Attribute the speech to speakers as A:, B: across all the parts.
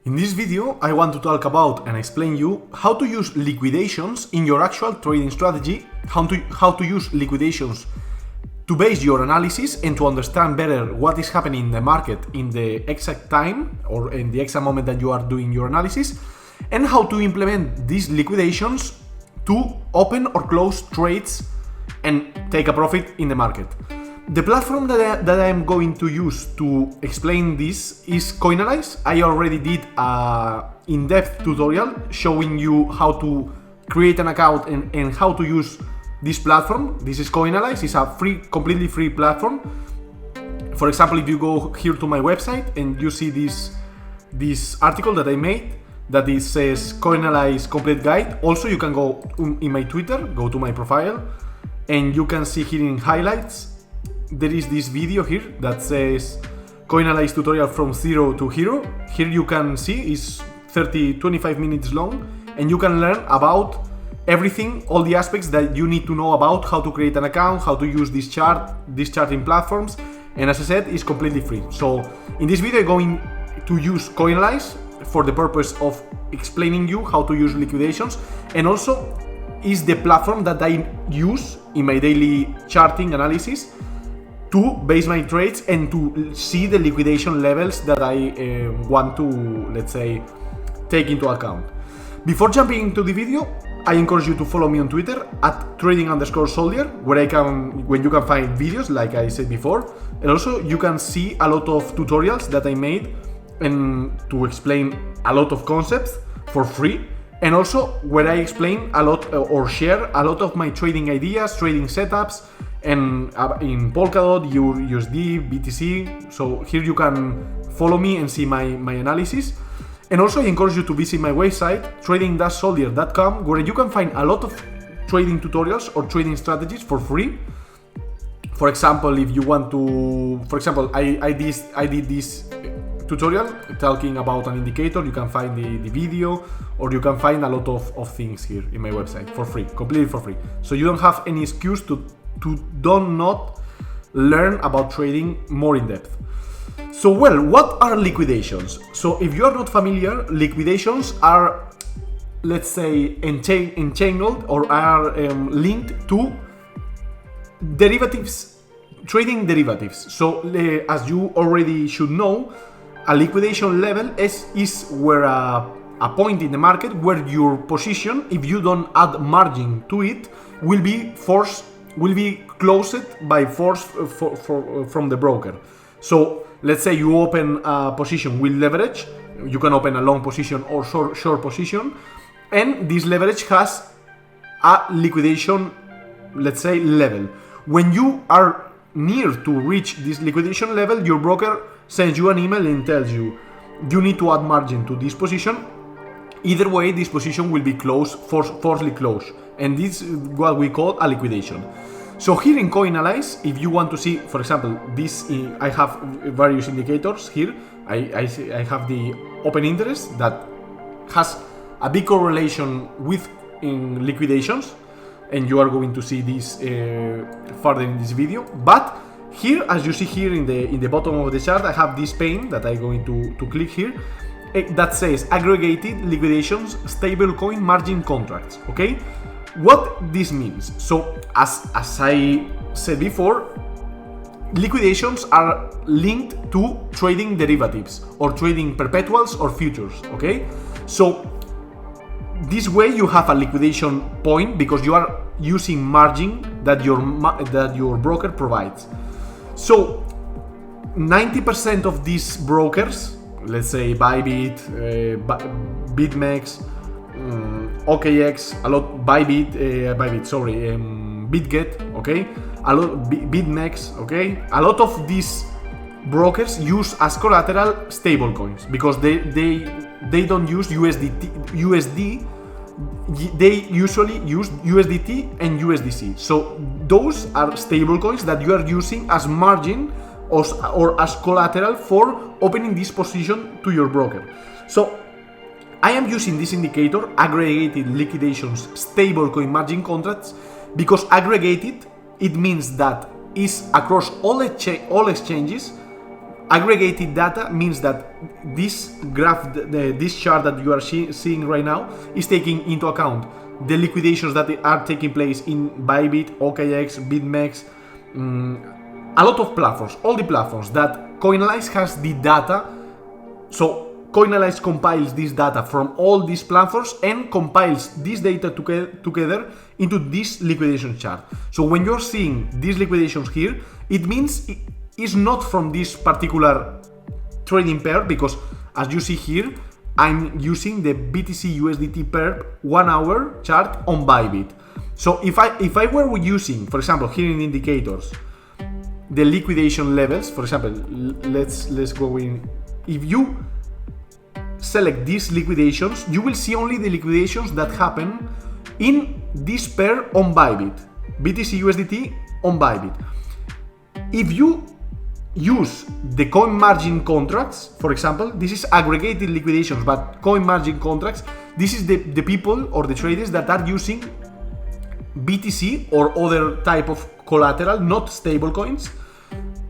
A: In this video, I want to talk about and explain you how to use liquidations in your actual trading strategy, how to use liquidations to base your analysis and to understand better what is happening in the market in the exact time or in the exact moment that you are doing your analysis, and how to implement these liquidations to open or close trades and take a profit in the market. The platform that I am going to use to explain this is Coinalyze. I already did an in-depth tutorial showing you how to create an account and how to use this platform. This is Coinalyze. It's a completely free platform. For example, if you go here to my website and you see this article that I made, that it says Coinalyze Complete Guide. Also, you can go in my Twitter, go to my profile, and you can see here in highlights, there is this video here that says Coinalyze tutorial from zero to hero. Here you can see is 25 minutes long, and you can learn about everything, all the aspects that you need to know about how to create an account, how to use these charting platforms, and as I said, it's completely free. So in this video, I'm going to use Coinalyze for the purpose of explaining you how to use liquidations, and also is the platform that I use in my daily charting analysis to base my trades and to see the liquidation levels that I want to, let's say, take into account. Before jumping into the video, I encourage you to follow me on Twitter at trading_soldier, where you can find videos like I said before, and also you can see a lot of tutorials that I made and to explain a lot of concepts for free, and also where I explain a lot or share a lot of my trading ideas, trading setups, and in Polkadot, USD, BTC. So here you can follow me and see my analysis. And also I encourage you to visit my website, trading-soldier.com, where you can find a lot of trading tutorials or trading strategies for free. For example, if you want to, I did this tutorial talking about an indicator. You can find the video, or you can find a lot of things here in my website for free, completely for free. So you don't have any excuse to not learn about trading more in depth. So, well, what are liquidations? So if you are not familiar, liquidations are, let's say, entangled or are linked to derivatives, trading derivatives. So as you already should know, a liquidation level is where a point in the market where your position, if you don't add margin to it, will be closed by force from the broker. So let's say you open a position with leverage. You can open a long position or short position, and this leverage has a liquidation, let's say, level. When you are near to reach this liquidation level, your broker sends you an email and tells you need to add margin to this position. Either way, this position will be closed, forcibly closed, and this is what we call a liquidation. So here in Coinalyze, if you want to see, for example, I have various indicators here. I have the open interest that has a big correlation with liquidations, and you are going to see this further in this video. But here, as you see here in the bottom of the chart, I have this pane that I'm going to click here that says aggregated liquidations stablecoin margin contracts. Okay. What this means? So as I said before, liquidations are linked to trading derivatives or trading perpetuals or futures. Okay, so this way you have a liquidation point because you are using margin that your broker provides. So 90% of these brokers, let's say Bybit, BitMEX, OKX, a lot, BitGet, okay, a lot, BitMEX, okay, a lot of these brokers use as collateral stablecoins because they don't use USD. They usually use USDT and USDC. So those are stablecoins that you are using as margin or as collateral for opening this position to your broker. So I am using this indicator, aggregated liquidations stablecoin margin contracts, because aggregated, it means that is across all exchanges aggregated data means that this graph, this chart that you are seeing right now, is taking into account the liquidations that are taking place in Bybit, OKX, BitMEX, a lot of platforms, all the platforms that Coinalyze has the data. So Coinalyze compiles this data from all these platforms and compiles this data together into this liquidation chart. So when you're seeing these liquidations here, it means it's not from this particular trading pair, because as you see here, I'm using the BTC USDT pair 1 hour chart on Bybit. So if I were using, for example, here in indicators, the liquidation levels, for example, let's go in. If you select these liquidations, you will see only the liquidations that happen in this pair on Bybit, BTC USDT on Bybit. If you use the coin margin contracts, for example, this is aggregated liquidations, but coin margin contracts, this is the people or the traders that are using BTC or other type of collateral, not stable coins,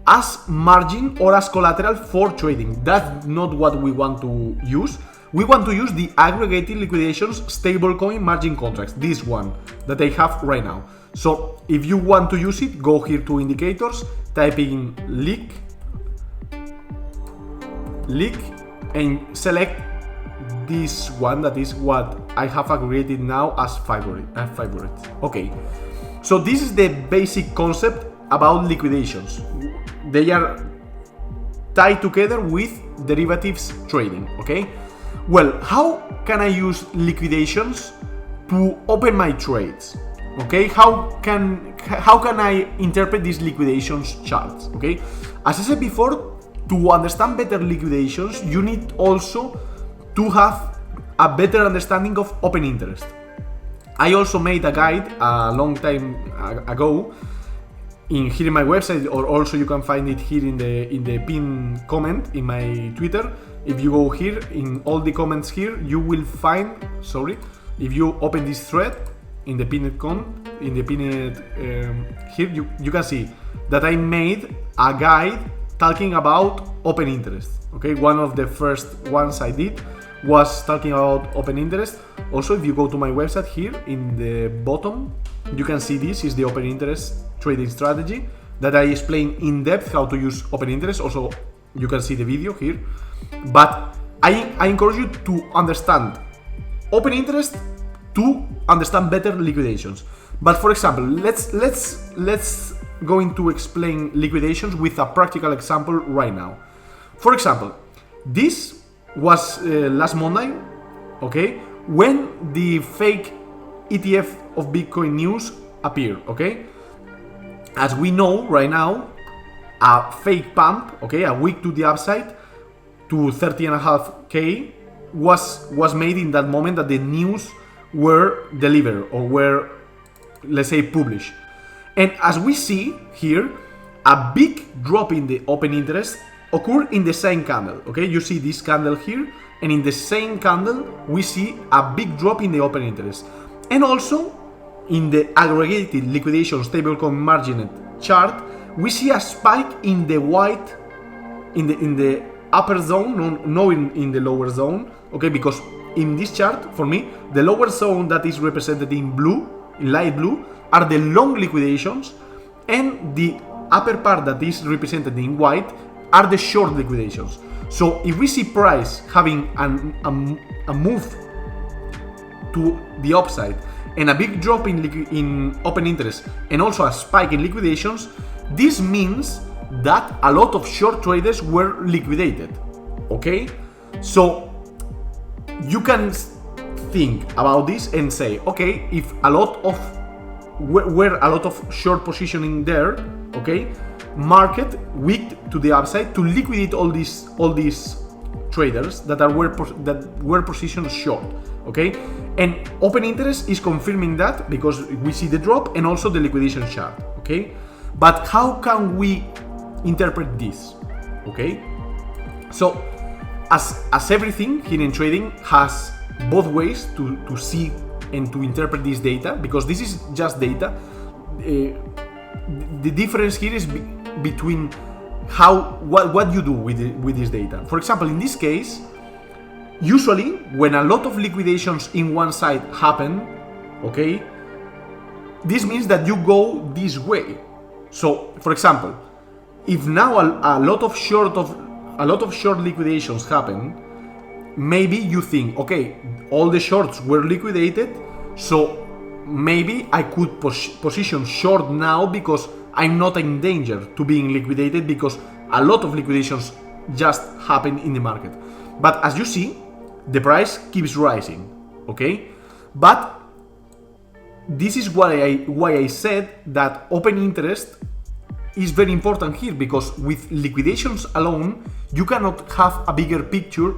A: as margin or as collateral for trading. That's not what we want to use. We want to use the aggregated liquidations stablecoin margin contracts, this one that I have right now. So if you want to use it, go here to indicators, type in LIC and select this one, that is what I have aggregated now as favorite. Okay, so this is the basic concept about liquidations. They are tied together with derivatives trading, okay? Well, how can I use liquidations to open my trades? Okay, how can I interpret these liquidations charts? Okay, as I said before, to understand better liquidations, you need also to have a better understanding of open interest. I also made a guide a long time ago here in my website, or also you can find it here in the pinned comment in my Twitter. If you go here in all the comments here, you will find, if you open this thread in the pinned here, you can see that I made a guide talking about open interest. Okay, one of the first ones I did was talking about open interest. Also, if you go to my website here in the bottom, you can see this is the open interest trading strategy that I explain in depth how to use open interest. Also, you can see the video here. But I encourage you to understand open interest to understand better liquidations. But for example, let's go into explain liquidations with a practical example right now. For example, this was last Monday, okay, when the fake ETF of Bitcoin news appeared, okay? As we know right now, a fake pump, okay, a week to the upside to 30.5K was made in that moment that the news were delivered or were, let's say, published. And as we see here, a big drop in the open interest occurred in the same candle, okay? You see this candle here, and in the same candle, we see a big drop in the open interest. And also, in the aggregated liquidation stablecoin margin chart, we see a spike in the white, in the upper zone, no in the lower zone, okay? Because in this chart, for me, the lower zone that is represented in blue, in light blue, are the long liquidations, and the upper part that is represented in white are the short liquidations. So if we see price having a move to the upside and a big drop in open interest and also a spike in liquidations, this means that a lot of short traders were liquidated, okay? So you can think about this and say, okay, if a lot of were a lot of short positioning there, okay, market weak to the upside to liquidate all these traders that were positioned short, okay? And open interest is confirming that because we see the drop and also the liquidation chart, okay? But how can we interpret this, okay? So as everything here in trading has both ways to see and to interpret this data, because this is just data. The difference here is between what you do with this data. For example, in this case, usually when a lot of liquidations in one side happen, okay, this means that you go this way. So, for example, if now a lot of short liquidations happen, maybe you think, okay, all the shorts were liquidated, so maybe I could position short now because I'm not in danger to being liquidated because a lot of liquidations just happen in the market. But as you see, the price keeps rising, okay? But this is why I said that open interest is very important here, because with liquidations alone, you cannot have a bigger picture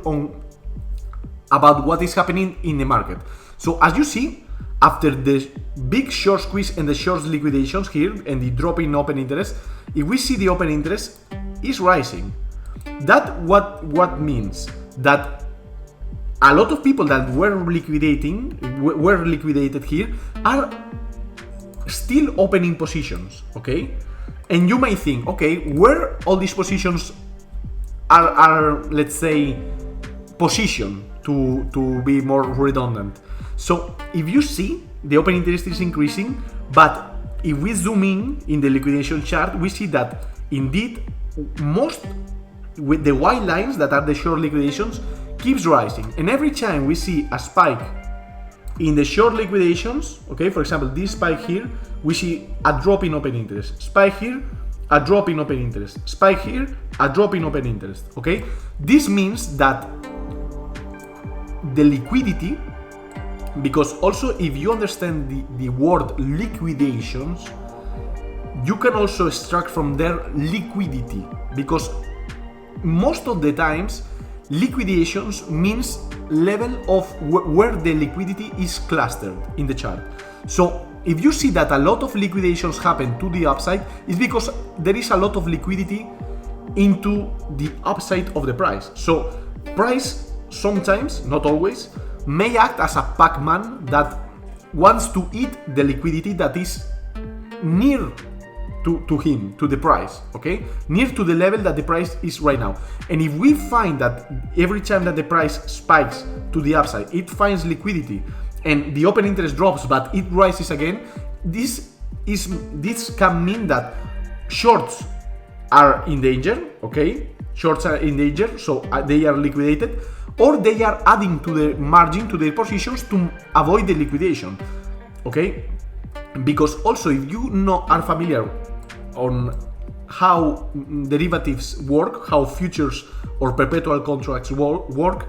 A: about what is happening in the market. So as you see, after the big short squeeze and the short liquidations here and the drop in open interest, if we see the open interest is rising, that what means that a lot of people that were liquidated here are still opening positions, okay? And you may think, okay, where all these positions are let's say, positioned to be more redundant. So if you see, the open interest is increasing, but if we zoom in the liquidation chart, we see that indeed most with the white lines that are the short liquidations keeps rising. And every time we see a spike in the short liquidations, okay, for example, this spike here, we see a drop in open interest. Spike here, a drop in open interest. Spike here, a drop in open interest, okay? This means that the liquidity, because also if you understand the word liquidations, you can also extract from there liquidity, because most of the times liquidations means level of where the liquidity is clustered in the chart. So if you see that a lot of liquidations happen to the upside, it's because there is a lot of liquidity into the upside of the price. So price sometimes, not always, may act as a Pac-Man that wants to eat the liquidity that is near to him, to the price, okay? Near to the level that the price is right now. And if we find that every time that the price spikes to the upside, it finds liquidity and the open interest drops but it rises again, this can mean that shorts are in danger, okay? Shorts are in danger, so they are liquidated, or they are adding to the margin to their positions to avoid the liquidation, okay? Because also, if you are familiar on how derivatives work, how futures or perpetual contracts work,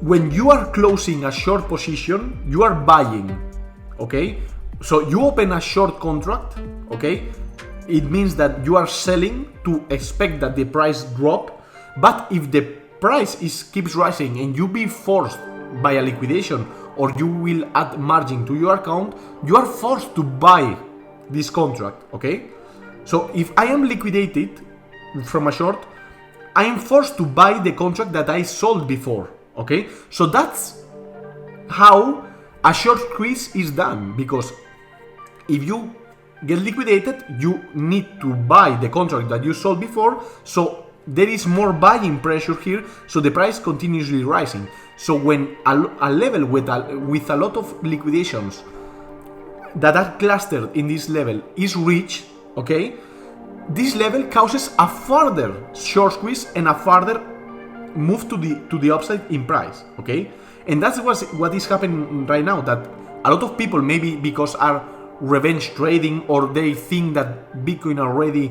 A: when you are closing a short position, you are buying, okay? So you open a short contract, okay? It means that you are selling to expect that the price drop, but if the price keeps rising and you be forced by a liquidation or you will add margin to your account, you are forced to buy this contract, okay? So if I am liquidated from a short, I am forced to buy the contract that I sold before, okay? So that's how a short squeeze is done, because if you get liquidated, you need to buy the contract that you sold before, so there is more buying pressure here, so the price continuously rising. So when a level with a lot of liquidations that are clustered in this level is reached, okay, this level causes a further short squeeze and a further move to the upside in price, okay? And that's what is happening right now, that a lot of people, maybe because are revenge trading, or they think that Bitcoin already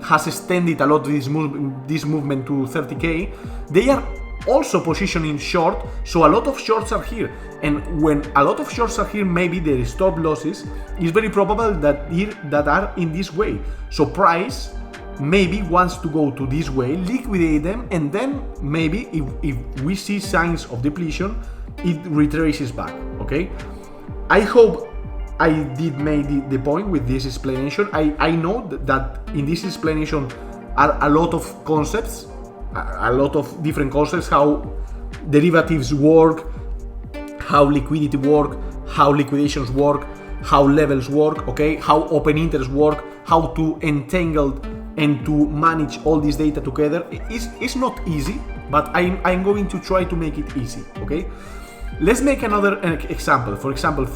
A: has extended a lot this movement to 30k, they are also positioning short, so a lot of shorts are here. And when a lot of shorts are here, maybe the stop losses is very probable that are in this way. So price maybe wants to go to this way, liquidate them, and then maybe if we see signs of depletion, it retraces back, okay? I hope I did make the point with this explanation. I know that in this explanation are a lot of concepts, a lot of different concepts, how derivatives work, how liquidity work, how liquidations work, how levels work, okay, how open interest work, how to entangle and to manage all this data together is not easy, but I'm going to try to make it easy, okay? Let's make another example. For example,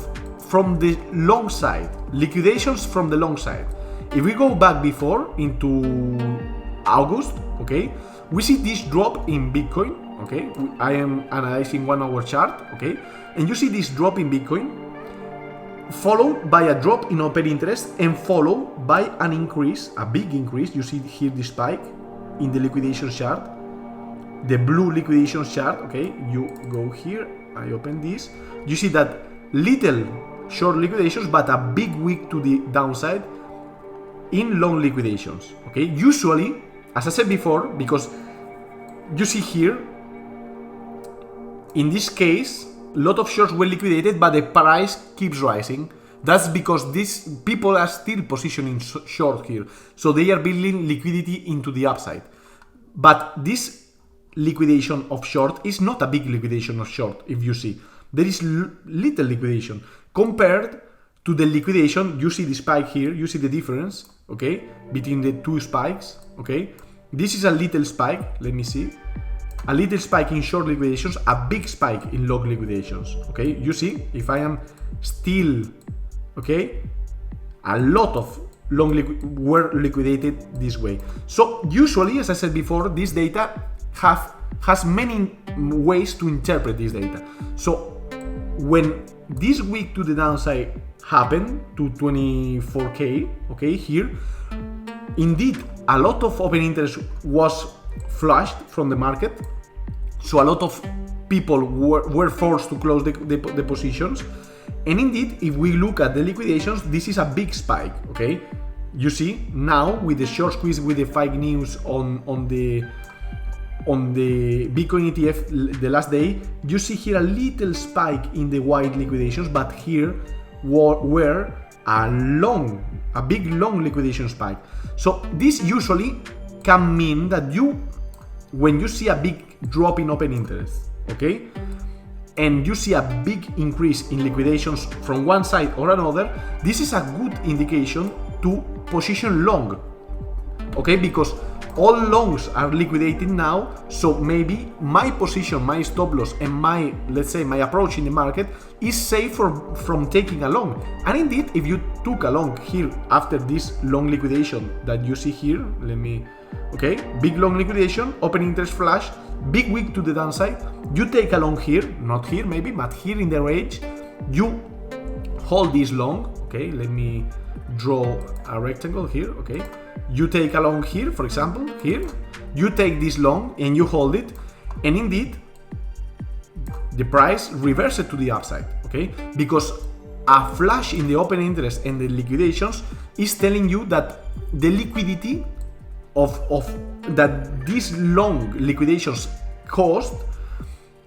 A: from the long side, liquidations from the long side. If we go back before into August, okay, we see this drop in Bitcoin, okay? I am analyzing 1 hour chart, okay? And you see this drop in Bitcoin, followed by a drop in open interest, and followed by an increase, a big increase. You see here the spike in the liquidation chart, the blue liquidation chart, okay? You go here, I open this, you see that little short liquidations, but a big wick to the downside in long liquidations, okay? Usually, as I said before, because you see here, in this case, a lot of shorts were liquidated, but the price keeps rising. That's because these people are still positioning short here, so they are building liquidity into the upside. But this liquidation of short is not a big liquidation of short. If you see, there is little liquidation compared to the liquidation. You see the spike here, you see the difference, okay, between the two spikes, okay? This is a little spike, let me see. A little spike in short liquidations, a big spike in long liquidations, okay? You see, if I am still, okay, a lot of long were liquidated this way. So usually, as I said before, this data has many ways to interpret this data. So when this week to the downside happened to 24K, okay, here, indeed, a lot of open interest was flushed from the market, so a lot of people were forced to close the positions. And indeed, if we look at the liquidations, this is a big spike, okay? You see now with the short squeeze, with the fake news on the Bitcoin ETF the last day, you see here a little spike in the wide liquidations, but here were a big long liquidation spike. So this usually can mean that when you see a big drop in open interest, okay, and you see a big increase in liquidations from one side or another, this is a good indication to position long, okay, because all longs are liquidated now, so maybe my position, my stop loss, and my, let's say, my approach in the market is safe from taking a long. And indeed, if you took a long here after this long liquidation that you see here, okay, big long liquidation, open interest flash, big wick to the downside, you take a long here, not here maybe, but here in the range, you hold this long, okay, let me draw a rectangle here, okay, you take a long here, for example, here, you take this long and you hold it, and indeed, the price reverses to the upside, okay, because a flash in the open interest and the liquidations is telling you that the liquidity of that these long liquidations caused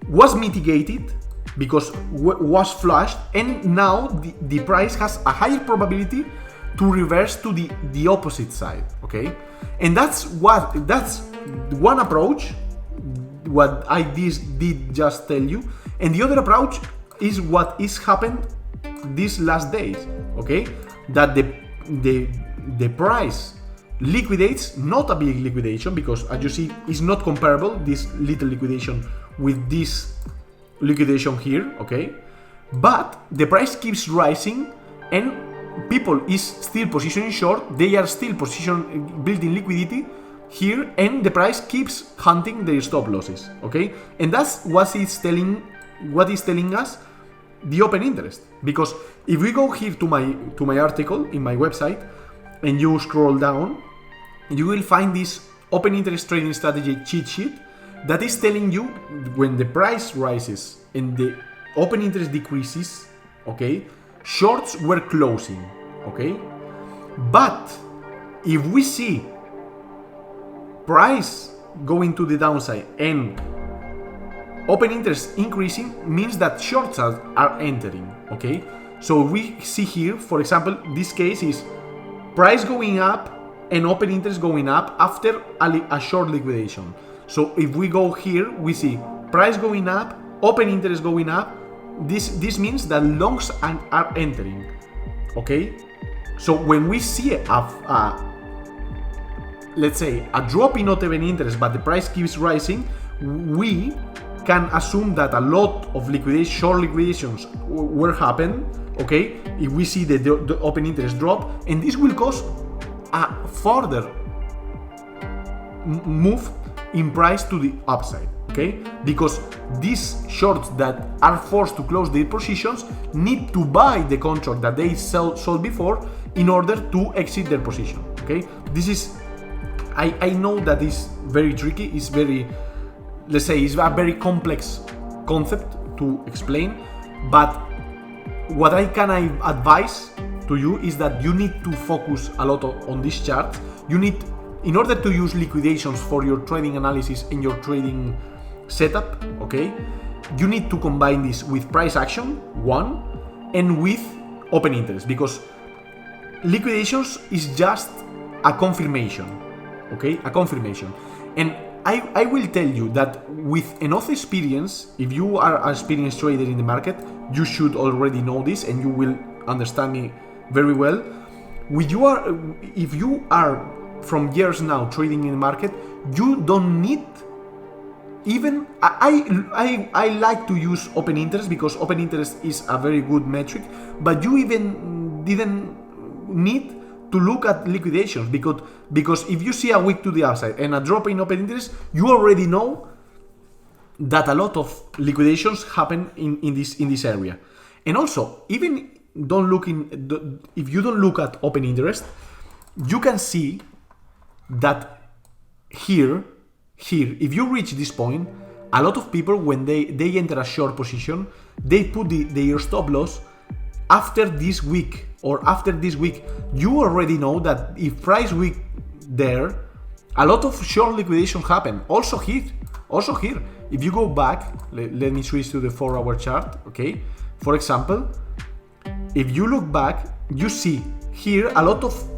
A: was mitigated because was flushed, and now the price has a higher probability to reverse to the opposite side, okay? And that's one approach, what I did just tell you, and the other approach is what is happened these last days, okay? That the price liquidates, not a big liquidation, because as you see, it's not comparable, this little liquidation with this liquidation here, okay? But the price keeps rising and people is still positioning short, they are still building liquidity here, and the price keeps hunting their stop losses, okay? And that's what is telling us the open interest. Because if we go here to my article in my website and you scroll down, you will find this open interest trading strategy cheat sheet that is telling you when the price rises and the open interest decreases, okay, shorts were closing, okay? But if we see price going to the downside and open interest increasing, means that shorts are entering, okay? So we see here, for example, this case is price going up and open interest going up after a short liquidation. So if we go here, we see price going up, open interest going up. This means that longs are entering, okay? So when we see a let's say, a drop in open interest, but the price keeps rising, we can assume that a lot of short liquidations will happen, okay, if we see the open interest drop, and this will cause a further move in price to the upside, okay, because these shorts that are forced to close their positions need to buy the contract that they sold before in order to exit their position, okay. This is, I know that is very tricky, it's very, let's say, it's a very complex concept to explain, but what I can advise to you is that you need to focus a lot on this chart. You need, in order to use liquidations for your trading analysis and your trading setup, okay, you need to combine this with price action, one, and with open interest, because liquidations is just a confirmation, okay, a confirmation. And I will tell you that with enough experience, if you are an experienced trader in the market, you should already know this and you will understand me very well. If you are from years now trading in the market, you don't need even, I like to use open interest because open interest is a very good metric, but you even didn't need to look at liquidations, because if you see a wick to the upside and a drop in open interest, you already know that a lot of liquidations happen in this area. And also, even if you don't look at open interest, you can see that here, if you reach this point, a lot of people, when they enter a short position, they put their stop loss after this week. Or after this week, you already know that if price week there, a lot of short liquidations happen. Also here, if you go back, let me switch to the 4-hour chart, okay? For example, if you look back, you see here a lot of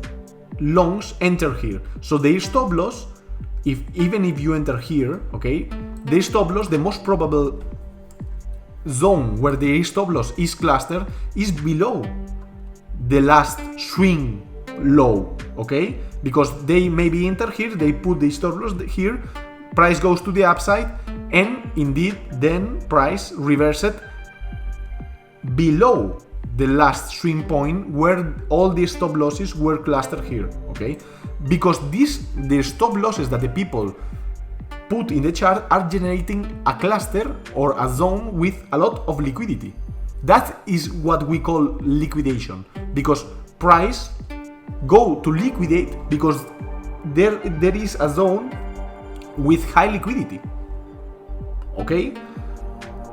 A: longs enter here. So their stop loss, even if you enter here, okay, their stop loss, the most probable zone where the stop loss is clustered is below the last swing low, okay, because they maybe enter here, they put the stop loss here, price goes to the upside, and indeed then price reverses below the last swing point where all the stop losses were clustered here, okay, because the stop losses that the people put in the chart are generating a cluster or a zone with a lot of liquidity. That is what we call liquidation, because price go to liquidate because there is a zone with high liquidity. Okay,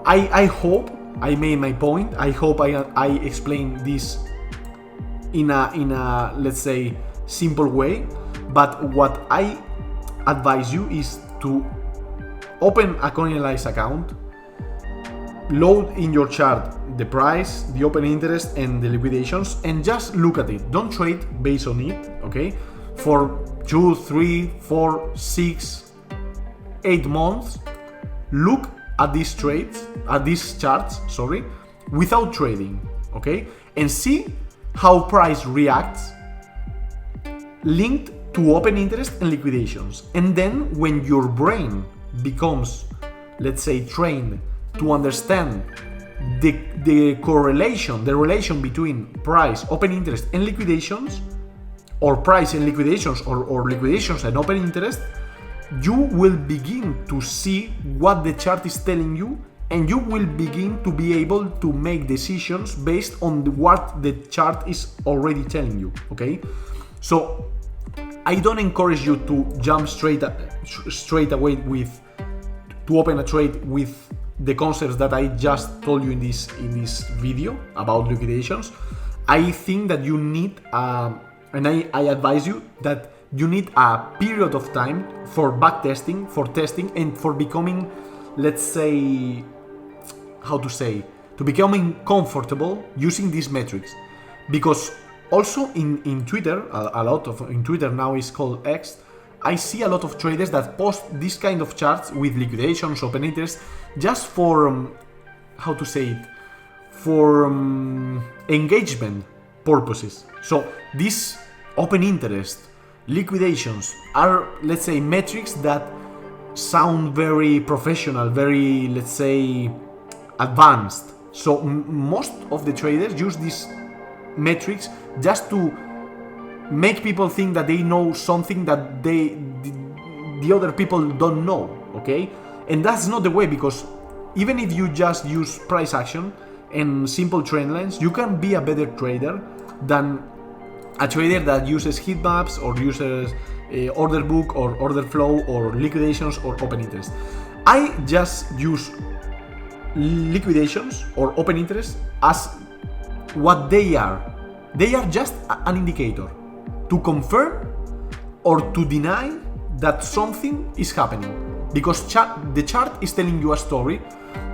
A: I hope I made my point. I hope I explained this in a let's say simple way. But what I advise you is to open a CoinAnalyze account, load in your chart the price, the open interest, and the liquidations, and just look at it. Don't trade based on it, okay? For 2, 3, 4, 6, 8 months, look at these charts, without trading, okay? And see how price reacts linked to open interest and liquidations. And then when your brain becomes, let's say, trained to understand the correlation, the relation between price, open interest, and liquidations, or price and liquidations, or liquidations and open interest, you will begin to see what the chart is telling you, and you will begin to be able to make decisions based on what the chart is already telling you, okay? So I don't encourage you to jump straight away to open a trade with the concepts that I just told you in this video about liquidations. I think that you need, and I advise you that you need a period of time for backtesting, for testing, and for becoming, let's say, to becoming comfortable using these metrics. Because also in Twitter, in Twitter now is called X, I see a lot of traders that post this kind of charts with liquidations, open interest, just for, for engagement purposes. So this open interest liquidations are, let's say, metrics that sound very professional, very, let's say, advanced. So most of the traders use these metrics just to make people think that they know something that the other people don't know, okay? And that's not the way, because even if you just use price action and simple trend lines, you can be a better trader than a trader that uses heat maps or uses order book or order flow or liquidations or open interest. I just use liquidations or open interest as what they are. They are just an indicator to confirm or to deny that something is happening, because the chart is telling you a story,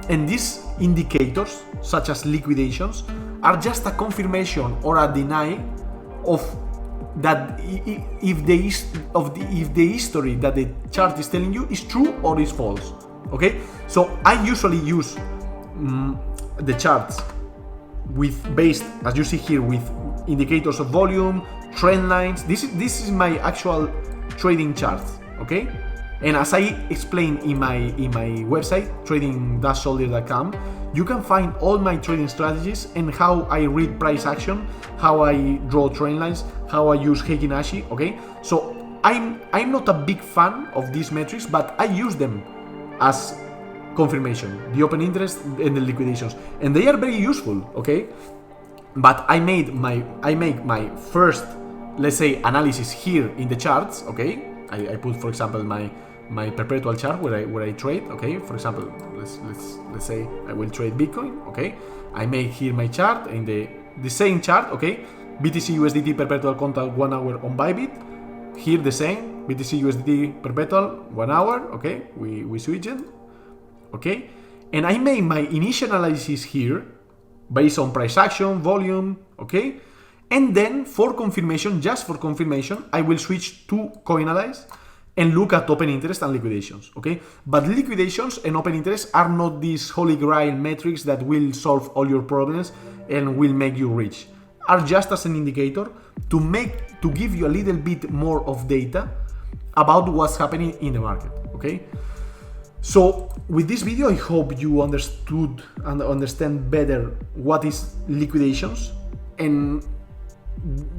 A: and these indicators, such as liquidations, are just a confirmation or a deny of that if the history that the chart is telling you is true or is false. Okay, so I usually use the charts based, as you see here, with indicators of volume, trend lines. This is my actual trading chart. Okay, and as I explain in my website, trading-soldier.com, you can find all my trading strategies and how I read price action, how I draw trend lines, how I use Heikin Ashi. Okay, so I'm not a big fan of these metrics, but I use them as confirmation, the open interest and the liquidations, and they are very useful. Okay, but I make my first, let's say, analysis here in the charts. Okay, I put, for example, my perpetual chart where I trade. Okay, for example, let's say I will trade Bitcoin. Okay, I make here my chart in the same chart. Okay, BTC USDT perpetual contract 1 hour on Bybit. Here the same BTC USDT perpetual 1 hour. Okay, we switch it. Okay, and I made my initial analysis here based on price action, volume. Okay, and then for confirmation, just for confirmation, I will switch to Coinalyze and look at open interest and liquidations. Okay, but liquidations and open interest are not these holy grail metrics that will solve all your problems and will make you rich. Are just as an indicator to give you a little bit more of data about what's happening in the market. Okay, so with this video, I hope you understood and understand better what is liquidations, and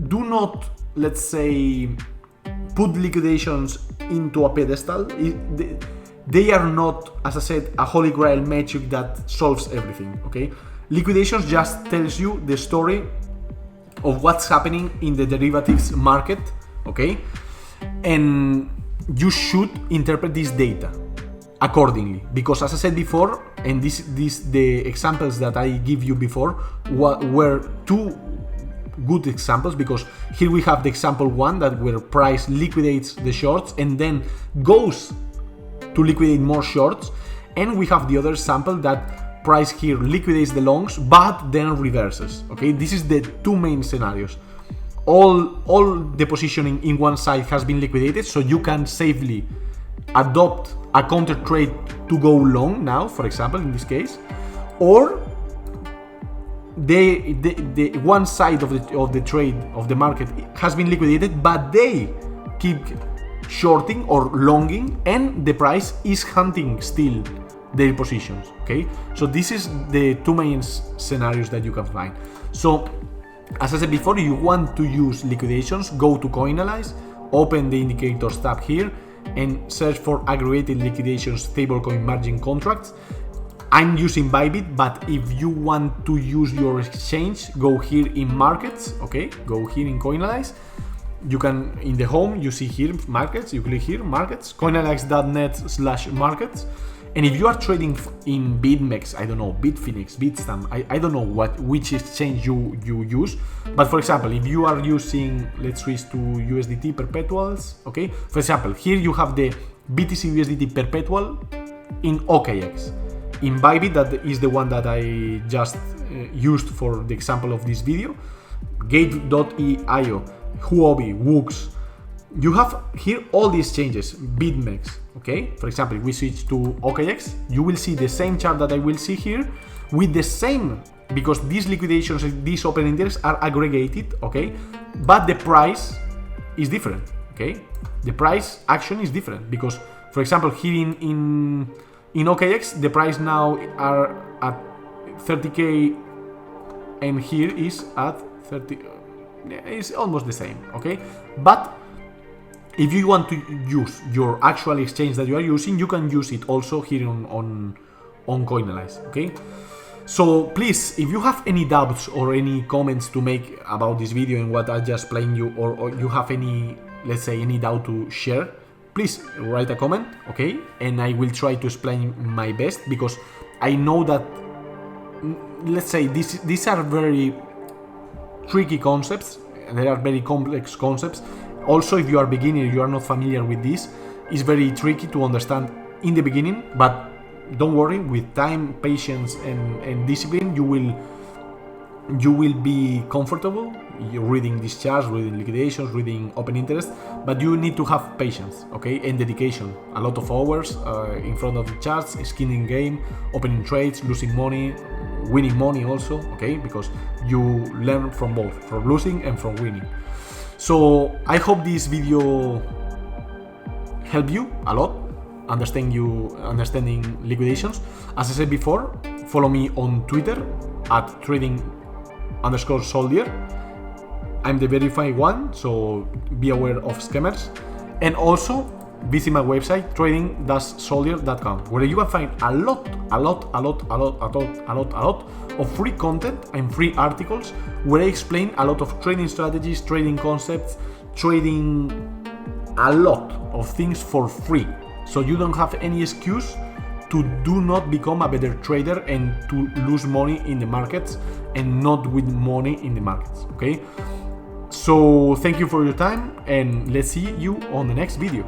A: do not, let's say, put liquidations into a pedestal. They are not, as I said, a holy grail metric that solves everything. Okay, liquidations just tells you the story of what's happening in the derivatives market. Okay, and you should interpret this data accordingly, because as I said before, and the examples that I give you before were two good examples, because here we have the example one that where price liquidates the shorts and then goes to liquidate more shorts, and we have the other sample that price here liquidates the longs but then reverses. Okay, this is the two main scenarios. All the positioning in one side has been liquidated, so you can safely adopt a counter trade to go long now, for example, in this case, or the one side of the trade of the market has been liquidated, but they keep shorting or longing, and the price is hunting still their positions. Okay, so this is the two main scenarios that you can find. So as I said before, you want to use liquidations, go to Coinalyze, open the indicators tab here and search for aggregated liquidations stablecoin margin contracts. I'm using Bybit, but if you want to use your exchange, go here in markets. Okay, go here in Coinalyze. You can, in the home, you see here markets, you click here markets, coinalyze.net/markets. And if you are trading in BitMEX, I don't know, Bitfinex, Bitstamp, I don't know which exchange you use. But for example, if you are using, let's switch to USDT perpetuals. Okay, for example, here you have the BTC USDT perpetual in OKX. In Bybit, that is the one that I just used for the example of this video. Gate.io, Huobi, Woox. You have here all these changes, BitMEX. Okay, for example, if we switch to OKX, you will see the same chart that I will see here with the same, because these liquidations, these open interests are aggregated. Okay, but the price is different. Okay, okay? The price action is different because, for example, here in OKX, the price now are at 30k, and here is at 30. It's almost the same, okay? But if you want to use your actual exchange that you are using, you can use it also here on Coinalyze, okay? So please, if you have any doubts or any comments to make about this video and what I just explained you, or you have any, let's say, any doubt to share, please write a comment, okay? And I will try to explain my best, because I know that, let's say, these are very tricky concepts, and they are very complex concepts. Also, if you are beginner, you are not familiar with this, it's very tricky to understand in the beginning, but don't worry, with time, patience, and discipline, you will be comfortable reading these charts, reading liquidations, reading open interest, but you need to have patience, okay, and dedication. A lot of hours in front of the charts, skinning game, opening trades, losing money, winning money also, okay, because you learn from both, from losing and from winning. So I hope this video helped you a lot understanding liquidations. As I said before, follow me on Twitter at trading_soldier. I'm the verified one, so be aware of scammers. And also visit my website trading-soldier.com, where you can find a lot of free content and free articles where I explain a lot of trading strategies, trading concepts, trading a lot of things for free. So you don't have any excuse to do not become a better trader and to lose money in the markets and not win money in the markets, okay? So thank you for your time, and let's see you on the next video.